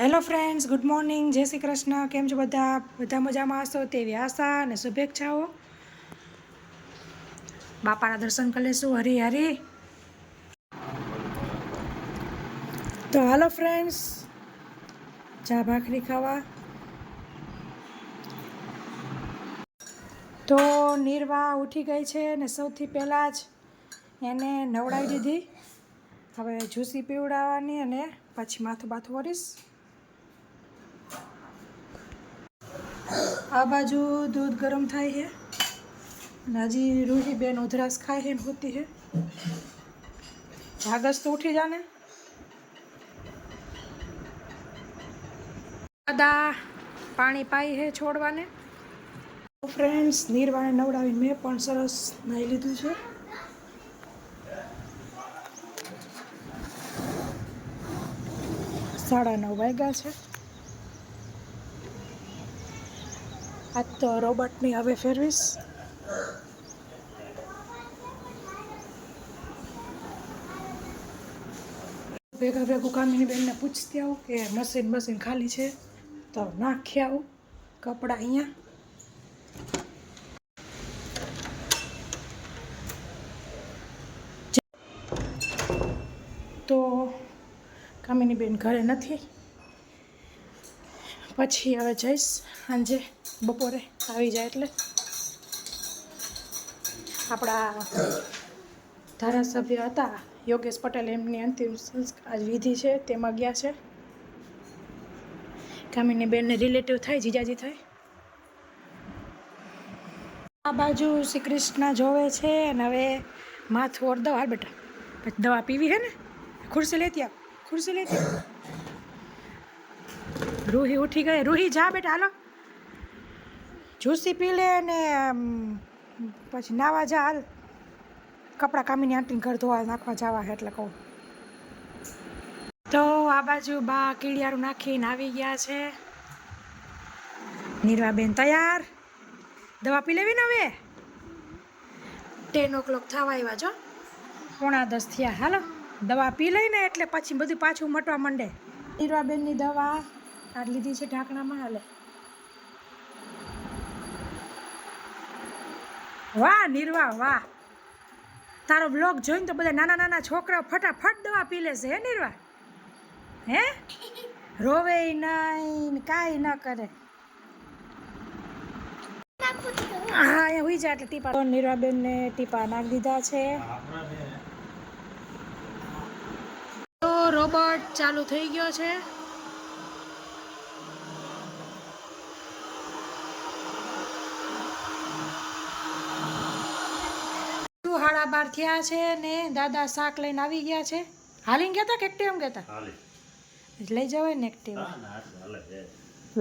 Hello friends, good morning, જય શ્રી કૃષ્ણ. કેમ છો બધા મજામાં હશો તેવી આશા અને શુભેચ્છાઓ. બાપાના દર્શન કરી લેશું. હરી હરી. તો હાલો ફ્રેન્ડ્સ, ચા ભાખરી ખાવા. તો નિર્વા ઉઠી ગઈ છે ને સૌથી પહેલાં જ એને નવડાવી દીધી. હવે જ્યુસી પીવડાવવાની અને પછી માથું બાથું વળીશ. આ બાજુ દૂધ ગરમ થાય છે અને હજી રૂહી બેન ઉધરાસ ખાય છે ને હોતી છે. જાગસ તો ઉઠી જાને. દાદા પાણી પાઈ છે છોડવાને. ફ્રેન્ડ્સ, નિર્વાણે નવડાવી મેં પણ સરસ નાહી લીધું છે. સાડા 9 વાગ્યા છે. આજ તો રોબોટની હવે ફેરવીશ. ભેગું કામિની બેનને પૂછતી આવું કે મશીન ખાલી છે તો નાખી આવું કપડાં અહીંયા. તો કામિની બેન ઘરે નથી, પછી હવે જઈશ સાંજે બપોરે આવી જાય એટલે. આપણા ધારાસભ્ય હતા યોગેશ પટેલ, એમની અંતિમ સંસ્કાર વિધિ છે તેમાં ગયા છે. કામિની બેનને રિલેટિવ થાય, જીજાજી થાય. આ બાજુ શ્રી કૃષ્ણ જોવે છે અને હવે માથું ઓર દવા. હાલ બેટા, પછી દવા પીવી હે ને. ખુરશી લેતી આવ, ખુરશી લેતી આવ. રૂહી ઉઠી ગઈ. રૂહી જા બેટા, હાલો જ્યુસી પી લે ને પછી નાવા જા. હાલ કપડાં કામીની આંટીને ઘર ધોવા નાખવા જવા છે એટલે કહું. તો આ બાજુ બા કીડિયારું નાખીને આવી ગયા છે. નિર્વાબેન તૈયાર. દવા પી લેવી ને હવે. 10 o'clock થવા આવ્યા જો, 9:45 થયા. હાલો દવા પી લઈને એટલે પછી બધું પાછું મટવા માંડે. નિર્વાબેનની દવા આ લીધી છે ઢાંકણામાં. હાલે વાહ નિર્વા વાહ. તારો બ્લોગ જોઈને તો બધા નાના છોકરાઓ ફટાફટ દવા પી લેશે. હે નિર્વા? હે રોવે નહીં, કાંઈ ન કરે. હા એ હોઈ જાય એટલે ટીપા. તો નિર્વાબેનને ટીપા નાખી દીધા છે. તો રોબોટ ચાલુ થઈ ગયો છે. 12:30 થયા છે ને દાદા શાક લઈને આવી ગયા છે. હાલીને ગયા હતા કે એક્ટિવ ગયા હતા? લઈ જવાય ને એક્ટિવ.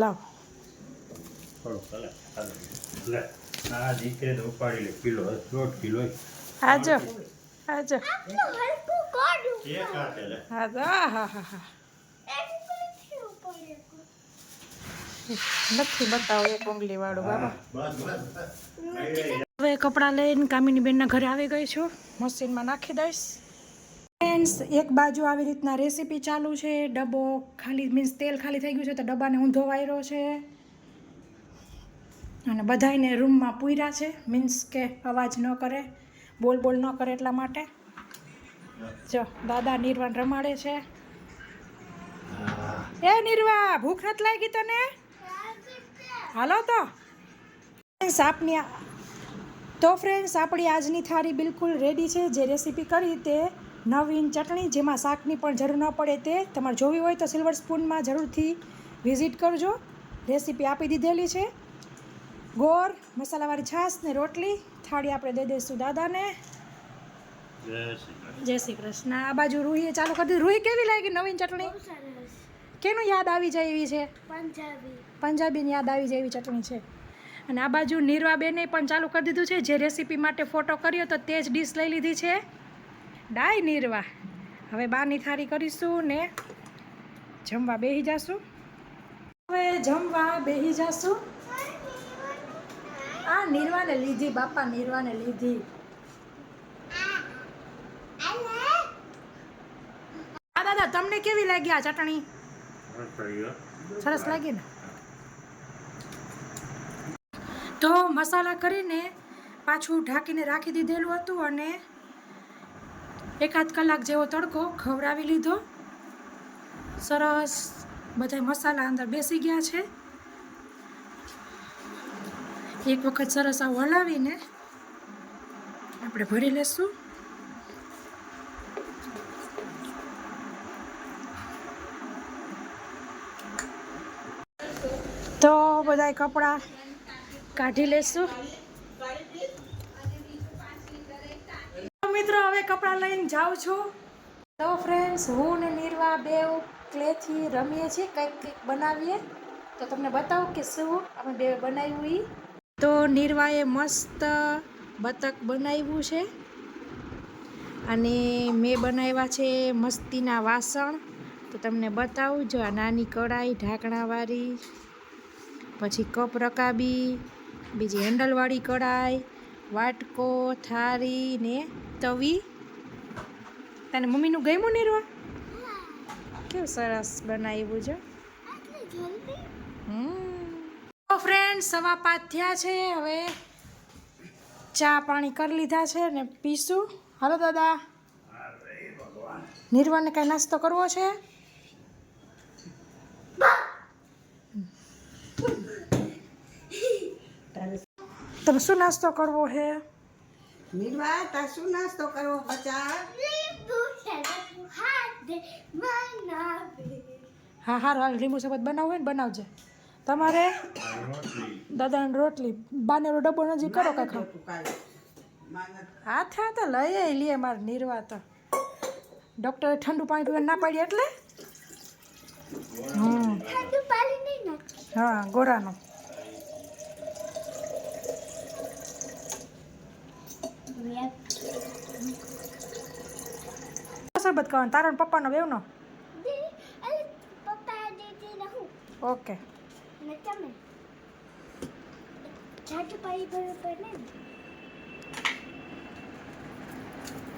લાવ આજો આજો. નથી બતાવો એક ઉંગલી વાળું બાબા. હવે કપડાં લઈને કામિની બેનના ઘરે આવી ગઈ છું. મશીનમાં નાખી દઈશ. ફ્રેન્ડ્સ, એક બાજુ આવી રીતના રેસીપી ચાલુ છે. ડબ્બો ખાલી મીન્સ તેલ ખાલી થઈ ગયું છે તો ડબ્બાને ઊંધો વાયરો છે અને બધાને રૂમમાં પૂર્યા છે. મીન્સ કે અવાજ ન કરે, બોલ ન કરે એટલા માટે. જો દાદા નિર્વાણ રમાડે છે. એ નિર્વા, ભૂખ નથી લાગી તને? હાલો તો ફ્રેન્ડ્સ, આપણી આજની થાળી બિલકુલ રેડી છે. જે રેસીપી કરી તે નવીન ચટણી, જેમાં શાકની પણ જરૂર ન પડે તે. તમારે જોવી હોય તો સિલ્વર સ્પૂનમાં જરૂરથી વિઝિટ કરજો. રેસીપી આપી દીધેલી છે. ગોળ, મસાલાવાળી છાશ ને રોટલી. થાળી આપણે દઈ દઈશું દાદાને. જય શ્રી કૃષ્ણ. આ બાજુ રૂહીએ ચાલુ કરી દીધું. રૂહી, કેવી લાગી નવીન ચટણી? કેનું યાદ આવી જાય એવી છે? પંજાબીની યાદ આવી જાય એવી ચટણી છે. અને આ બાજુ નિર્વાબેને પણ ચાલુ કરી દીધું છે. જે રેસીપી માટે ફોટો કર્યો તો તે જ ડીશ લઈ લીધી છે. ડાય નિર્વા. હવે બારની થાળી કરીશું ને જમવા બેસી જાશું. હવે જમવા બેસી જાશું. આ નિર્વાને લીધી બાપા, નિર્વાને લીધી. દાદા તમને કેવી લાગી આ ચટણી? સરસ લાગી ને. તો મસાલા કરીને પાછું ઢાંકીને રાખી દીધેલું હતું અને 1-8 કલાક જેવો તડકો ખવડાવી લીધો. સરસ બધા મસાલા અંદર બેસી ગયા છે. એક વખત સરસ આવું હલાવીને આપણે ભરી લેશું. તો બધા કપડાં કાઢી લેશું. મિત્રો હવે કપડાં લઈને જાઉં છું. તો ફ્રેન્ડ્સ, હું ને નિર્વા બેવ ક્લેથી રમીએ છીએ, કંઈક બનાવીએ તો તમને બતાવું કે શું અમે બે બનાવ્યું એ. તો નિર્વાએ મસ્ત બતક બનાવ્યું છે અને મેં બનાવ્યા છે મસ્તીના વાસણ. તો તમને બતાવું. જો આ નાની કઢાઈ ઢાંકણાવાળી, પછી કપ રકાબી, બીજી હેન્ડલવાળી કઢાઈ, વાટકો, થાળી ને તવી. તને મમ્મીનું ગમ્યું નિર્વા? કેવું સરસ બનાવ્યું છે. તો ફ્રેન્ડ, 5:15 થયા છે. હવે ચા પાણી કરી લીધા છે ને પીશું. હાલો દાદા. નિર્વાને કાંઈ નાસ્તો કરવો છે? તમે શું નાસ્તો કરવો છે? નિર્વા, તાર શું નાસ્તો કરવો? હા હાલ લીંબુ શરબત બનાવવું હોય ને બનાવજે. તમારે દાદાને રોટલી. બાનેરો ડબ્બો નજીક કરો કાકા. હાથે હાથે લઈ લે મારે નિર્વા. તો ડૉક્ટરે ઠંડુ પાણી પીવા ના પાડી એટલે હા ગોરાનો. શરબત ખાવાનું તારા પપ્પાનો બેવનો. ઓકે.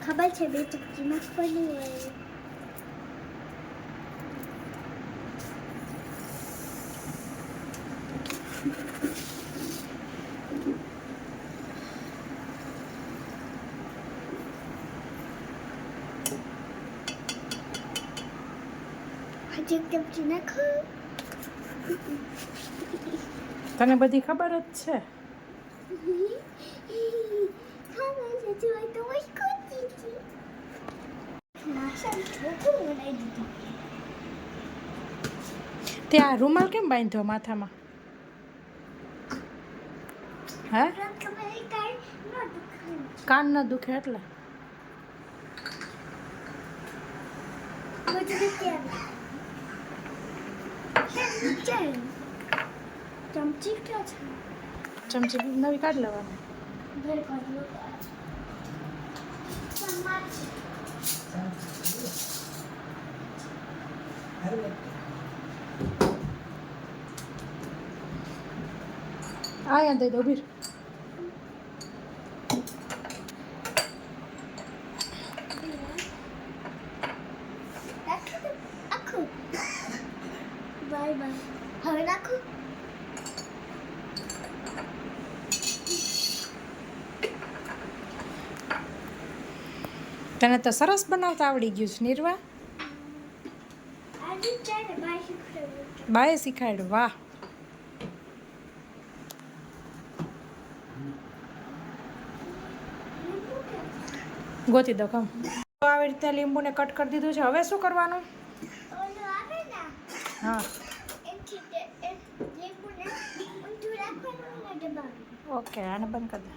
ખબર છે 2 ચમચી નાખવાની હોય. હજી 1 ચમચી નાખો. તને બધી ખબર જ છે. ત્યાં રૂમાલ કેમ બાંધ્યો માથામાં? હે? કાન ન દુખે એટલે? ચમચી ક્યાં છે? ચમચી નવી કાઢી લેવાની. આયા દઈ દો બીર. Bye bye. હવે નાખો. તને તો સરસ બનાવતા આવડી ગયું છે નિર્વા. બાએ શીખાડ્યું. વાહ. ગોતી દો કમ. આવી રીતે લીંબુને કટ કરી દીધું છે. હવે શું કરવાનું? હા ઓકે. આને બંધ કરી દે.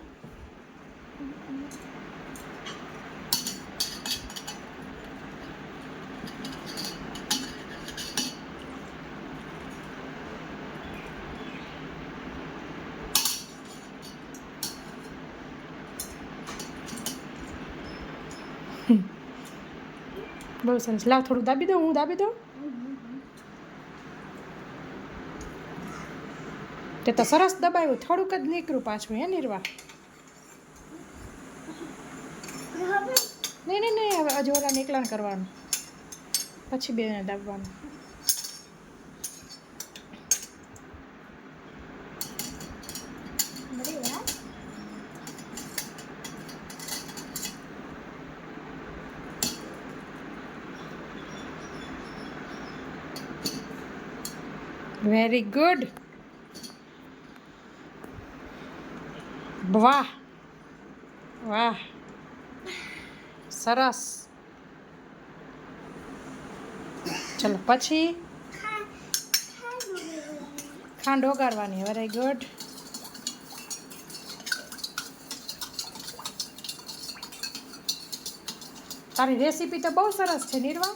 બહુ સરસ. લાવ થોડુંક દાબી દઉં. હું દાબી દઉં. તે તો સરસ દબાવ્યું. થોડુંક જ નીકળ્યું પાછું. હે નિર્વા? નહીં. હવે હજુ ઓલા નીકળાણ કરવાનું, પછી બેને દાબવાનું. Very good. વાહ વાહ, સરસ. ચલો પછી ખાંડ ઓગાળવાની. Very good. તારી રેસીપી તો બહુ સરસ છે નિર્વા.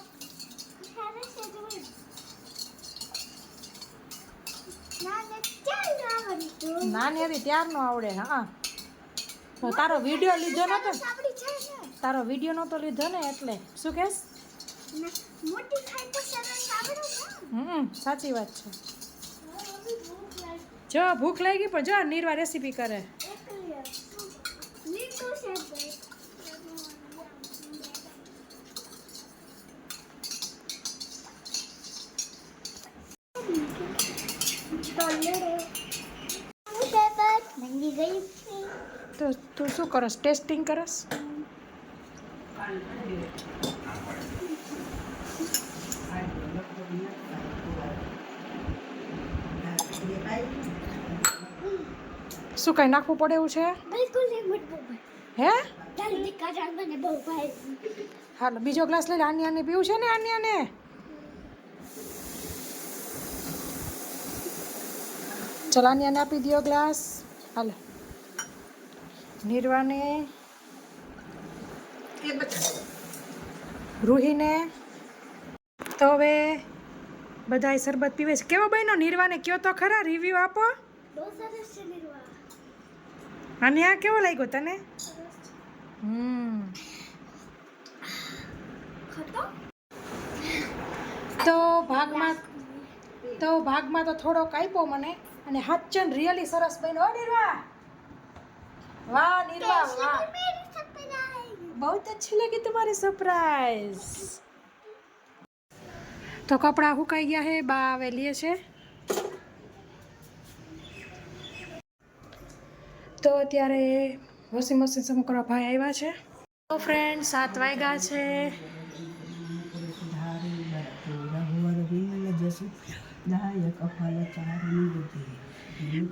નાની હતી ત્યારનો આવડે. હા, તો તારો વિડીયો લીધો નતો, તારો વિડીયો નતો લીધો ને એટલે. શું કહેશ? સાચી વાત છે. જો ભૂખ લાગી પણ જો નિર્વા રેસીપી કરે. તો તું શું કરસ? ટેસ્ટિંગ કરસ? શું કઈ નાખવું પડે એવું છે? હે? હાલો બીજો ગ્લાસ લઈ લે. આની પીવું છે ને? આને ચલ આને આપી દો ગ્લાસ. હાલો નિર્વાને, રૂહીને. તો હવે બધાય શરબત પીવે છે. કેવો બન્યો નિર્વાને? કયો તો ખરા, રિવ્યુ આપો. અને આ કેવો લાગ્યો તને? તો ભાગમાં તો થોડોક આપ્યો મને, અને હાચન રિયલી સરસ બન્યો. હો નિર્વા, વાહ નિર્વા વાહ, बहुत अच्छी लगी तुम्हारी सरप्राइज. તો કપડાં સુકાઈ ગયા છે, બા આવે લે છે. તો અત્યારે વોશિંગ મશીન સાફ કરવા ભાઈ આવ્યા છે. તો ફ્રેન્ડ 7 વાગ્યા છે.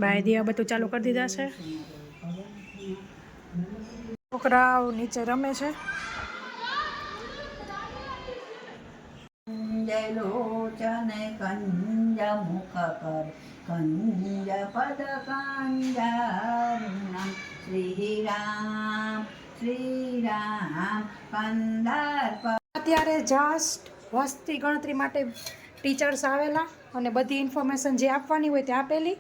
બાય દિયા બધું ચાલુ કરી દીધા છે. છોકરાઓ નીચે રમે છે. લોચન કંજ મુખ કર કંજ પદ કંજારુણમ શ્રી રામ કંદાર. અત્યારે જસ્ટ વસ્તી ગણતરી માટે ટીચર્સ આવેલા અને બધી ઇન્ફોર્મેશન જે આપવાની હોય તે આપેલી.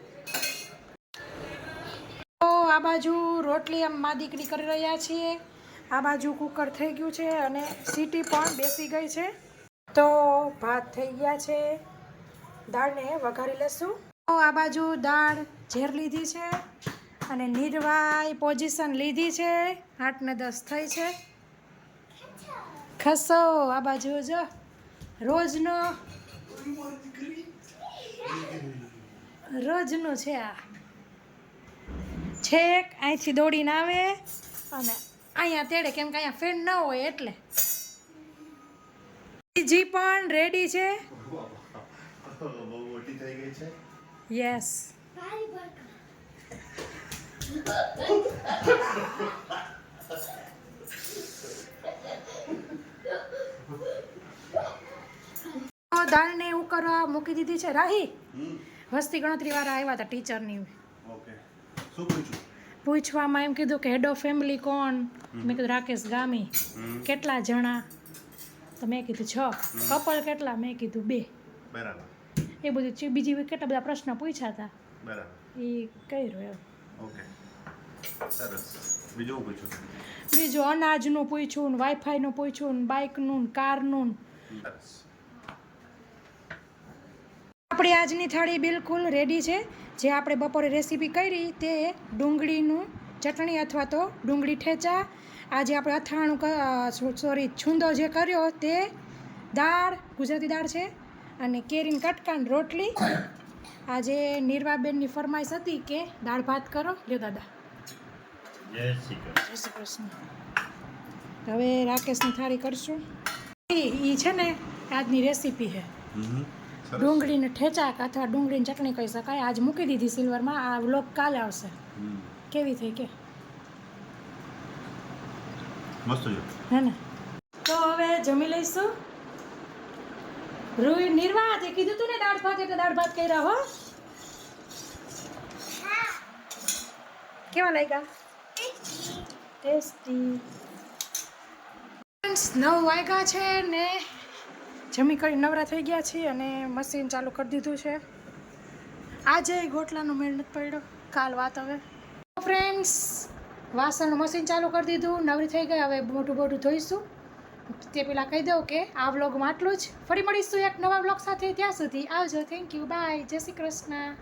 તો આ બાજુ રોટલી આમ મા દીકરી કરી રહ્યા છીએ. આ બાજુ કુકર થઈ ગયું છે અને સીટી પણ બેસી ગઈ છે. તો ભાત થઈ ગયા છે. દાળને વઘારી લેશું. તો આ બાજુ દાળ ઝેર લીધી છે અને નિર્વાય પોઝિશન લીધી છે. 8 ને 10 થઈ છે. ખસો આ બાજુ જો રોજનો છે. આ છેક અહીંથી દોડીને આવે અને અહીંયા તેડે, કેમ કે અહીંયા ફેન ન હોય એટલે. જી પણ રેડી છે. યસ. દાળને ઉકળવા મૂકી દીધી છે. રાહી, વસ્તી ગણતરી વાળા આવ્યા હતા ટીચરની. પૂછવામાં એમ કીધું કે હેડ ઓફ ફેમિલી કોણ? મેં કીધું રાકેશ ગામી. કેટલા જણા? તો મેં કીધું 6. કપલ કેટલા? મેં કીધું 2. બરાબર. એ બધું બીજી કેટલા બધા પ્રશ્ન પૂછ્યા હતા. બરાબર. એ કર્યું એમ. ઓકે, સરસ. બીજું અનાજનું પૂછ્યું, વાઈફાઈનું પૂછ્યું, બાઇકનું, કારનું. આપણી આજની થાળી બિલકુલ રેડી છે. જે આપણે બપોરે રેસીપી કરી તે ડુંગળીનું ચટણી અથવા તો ડુંગળી ઠેચા. આજે આપણે અથાણું છૂંદો જે કર્યો તે દાળ, ગુજરાતી દાળ છે, અને કેરીન કટકાન રોટલી. આજે નિર્વાબેનની ફરમાઈશ હતી કે દાળ ભાત કરો. લ્યો દાદા. જય શ્રી કૃષ્ણ. હવે રાકેશની થાળી કરશું. એ છે ને આજની રેસીપી છે. સરસ. ડુંગળીને ઠેચા અથવા ડુંગળીની ચટણી કહી શકાય. આજ મૂકી દીધી સિલ્વરમાં. આ વ્લોગ કાલે આવશે. હમ. કેવી થઈ કે મસ્ત છે. હે ને? તો હવે જમી લઈશું. રૂઈ નિર્વા તે કીધું તું ને દાળ ભાત એટલે દાળ ભાત કર્યા હો. કેવા લાગ્યા? ટેસ્ટી. 9 વાગ્યા છે ને જમી કરી નવરા થઈ ગયા છીએ અને મશીન ચાલુ કરી દીધું છે. આજે ગોટલાનો મેળ નથી પડ્યો. કાલ વાત હવે. ફ્રેન્ડ્સ વાસણનું મશીન ચાલુ કરી દીધું. નવરી થઈ ગઈ. હવે મોટું બોટું ધોઈશું. તે પહેલાં કહી દઉં કે આ વ્લોગમાં આટલું જ. ફરી મળીશું એક નવા વ્લોગ સાથે. ત્યાં સુધી આવજો. Thank you. બાય. જય શ્રી કૃષ્ણ.